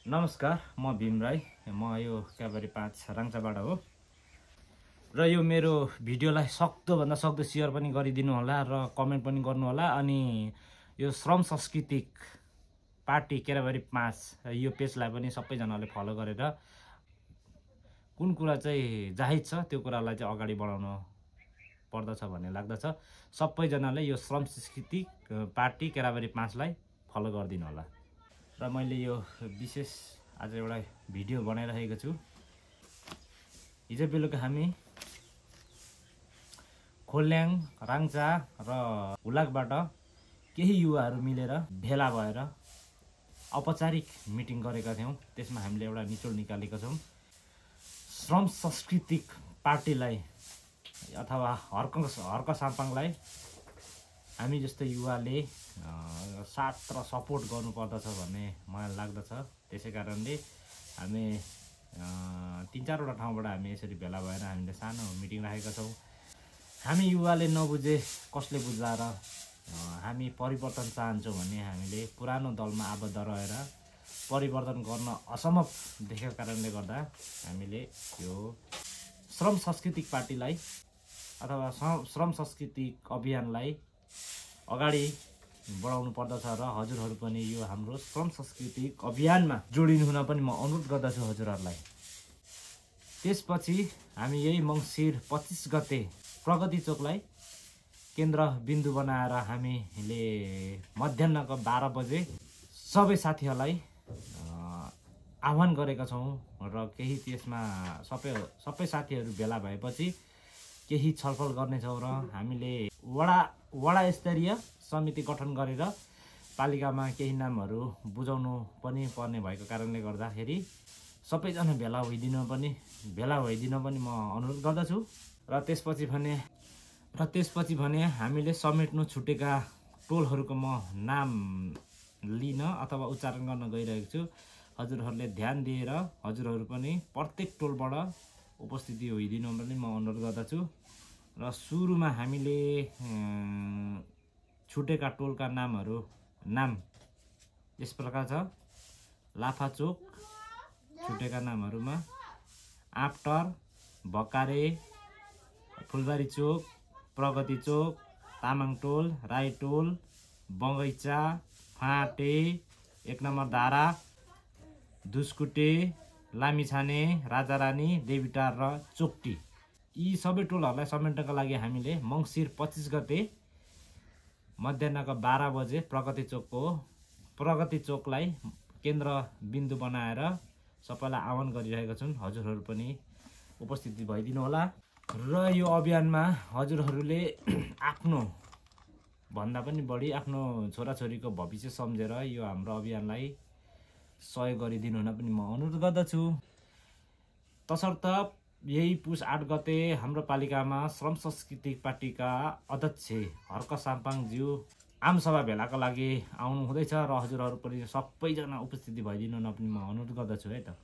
नमस्कार, म भीम राई। म यो क्याबरी 5 राङ्चाबाट हो र यो मेरो भिडियोलाई सक्दोभन्दा सक्दो सेयर पनि गरिदिनु होला र कमेन्ट पनि गर्नु होला। अनि यो श्रम सांस्कृतिक पार्टी क्याबरी 5 यो पेजलाई पनि सबैजनाले फलो गरेर कुन कुरा चाहिँ जाहिज छ त्यो कुरालाई चाहिँ अगाडि बढाउन पर्दछ भन्ने लाग्दछ। सबैजनाले यो श्रम सांस्कृतिक पार्टी क्याबरी 5 लाई फलो गरिदिनु होला। र मैले यो विशेष आज एउटा भिडियो बनाइरहेको छु। हिजो बेलुका हामी खोल्याङ, राङ्चा र हुलाकबाट केही युवाहरू मिलेर भेला भएर औपचारिक मिटिङ गरेका थियौँ। त्यसमा हामीले एउटा निचोड निकालेका छौँ। श्रम सांस्कृतिक पार्टीलाई अथवा हर्क साम्पाङलाई हामी जस्तो युवाले साथ र सपोर्ट गर्नुपर्दछ भन्ने मलाई लाग्दछ। त्यसै कारणले हामी 3-4वटा ठाउँबाट हामी यसरी भेला भएर हामीले सानो मिटिङ राखेका छौँ। हामी युवाले नबुझे कसले बुझ्ला र हामी परिवर्तन चाहन्छौँ भने हामीले पुरानो दलमा आबद्ध रहेर परिवर्तन गर्न असम्भव देखेको कारणले गर्दा हामीले यो श्रम सांस्कृतिक पार्टीलाई अथवा श्रम सांस्कृतिक अभियानलाई अगाडि बढाउनु पर्दछ र हजुरहरू पनि यो हाम्रो श्रम सांस्कृतिक अभियानमा जोडिनु हुन पनि म अनुरोध गर्दछु हजुरहरूलाई। त्यसपछि हामी यही मङ्सिर 25 गते प्रगति चोकलाई केन्द्र बिन्दु बनाएर हामीले मध्याहको 12 बजे सबै साथीहरूलाई आह्वान गरेका छौँ र केही त्यसमा सबै साथीहरू भेला भएपछि केही छलफल गर्नेछौँ र हामीले वडा स्तरीय समिति गठन गरेर पालिकामा केही नामहरू बुझाउनु पनि पर्ने भएको कारणले गर्दाखेरि सबैजना भेला भइदिन पनि म अनुरोध गर्दछु। र त्यसपछि भने हामीले समेट्नु छुटेका टोलहरूको म नाम लिन अथवा उच्चारण गर्न गइरहेको छु। हजुरहरूले ध्यान दिएर हजुरहरू पनि प्रत्येक टोलबाट उपस्थिति होइदिनु पनि म अनुरोध गर्दछु। र सुरुमा हामीले छुटेका टोलका नाम यस प्रकार छ। लाफाचोक छुटेका नामहरूमा आँपटर, भकारे, फुलबारी चोक, प्रगति चोक, तामाङ टोल, राई टोल, बगैँचा, फाँटे, 1 नम्बर धारा, धुसकुटे, लामिछाने, राजारानी, देवीटार र चोकटी। यी सबै टोलहरूलाई समेट्नका लागि हामीले मङ्सिर 25 गते मध्याहको 12 बजे प्रगति चोकलाई केन्द्र बिन्दु बनाएर सबैलाई आह्वान गरिरहेका छौँ। हजुरहरू पनि उपस्थिति भइदिनु होला। र यो अभियानमा हजुरहरूले आफ्नो भन्दा पनि बढी आफ्नो छोराछोरीको भविष्य सम्झेर यो हाम्रो अभियानलाई सहयोग गरिदिनु हुन पनि म अनुरोध गर्दछु। तसर्थ यही पुस 8 गते हाम्रो पालिकामा श्रम सांस्कृतिक पार्टीका अध्यक्ष हर्क साम्पाङज्यू आमसभा भेलाको लागि आउनु हुँदैछ र हजुरहरू पनि सबैजना उपस्थिति भइदिनु हुन पनि म अनुरोध गर्दछु है त।